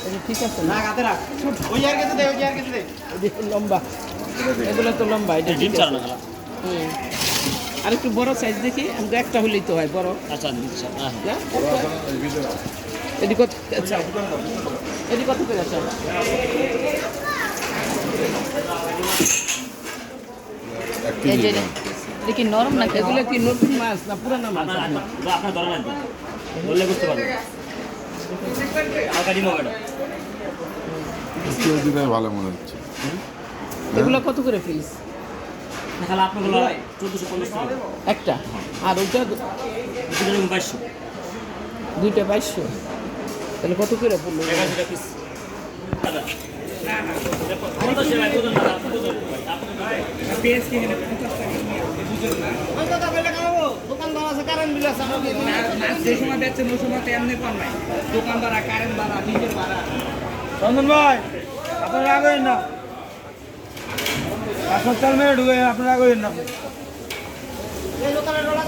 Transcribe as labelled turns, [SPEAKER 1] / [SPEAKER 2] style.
[SPEAKER 1] এটা ঠিক আছে না?
[SPEAKER 2] না হাতে রাখ ওই আর কিছু দে ওই আর কিছু দে
[SPEAKER 1] এটা লম্বা, এগুলো তো লম্বা, এটা
[SPEAKER 3] ডিম
[SPEAKER 1] ঠিক
[SPEAKER 3] চার
[SPEAKER 1] আছে।
[SPEAKER 3] না
[SPEAKER 1] হুম। আর একটু বড় সাইজ দেখি, আমাকে একটা হলেই তো হয় বড়
[SPEAKER 3] আচ্ছা দিচ্ছি হ্যাঁ
[SPEAKER 1] না? এটি কত আচ্ছা, এটি কত করে আছে?
[SPEAKER 4] এই যে এটা কি নরম নাকি?
[SPEAKER 1] এগুলো কি নতুন মাছ না পুরানো মাছ?
[SPEAKER 3] আপনার ধরা লাগবে বললে বুঝতে পারবেন হালকা ডিম হবে এটা
[SPEAKER 4] দিলে ভালো মনে হচ্ছে।
[SPEAKER 1] এগুলো কত করে পিস?
[SPEAKER 3] তাহলে আপনাগুলো 1450 টাকা
[SPEAKER 1] একটা, আর ওইটা
[SPEAKER 3] দুটো এরকম 2200
[SPEAKER 1] দুইটা 2200, তাহলে কত করে পড়লো?
[SPEAKER 3] 11 টাকা পিস দাদা না না কত সেলাই বুঝুন না আপনি বুঝুন আপনি
[SPEAKER 2] পেঁয়াজ কিনে 50 টাকা বুঝুন না ওই কথা বলে খাবো দোকানদার আছে কারেন্ট বিল আছে মাছ যে সময় বেচছে ওই সময় তো এমনি কম নাই দোকান ভাড়া কারেন্ট ভাড়া নিজের ভাড়া চন্দন ভাই আপনারা রাখবেন না 5-7 মিনিট ঢুকে আপনারা রাখবেন না এই লোকালে ডলা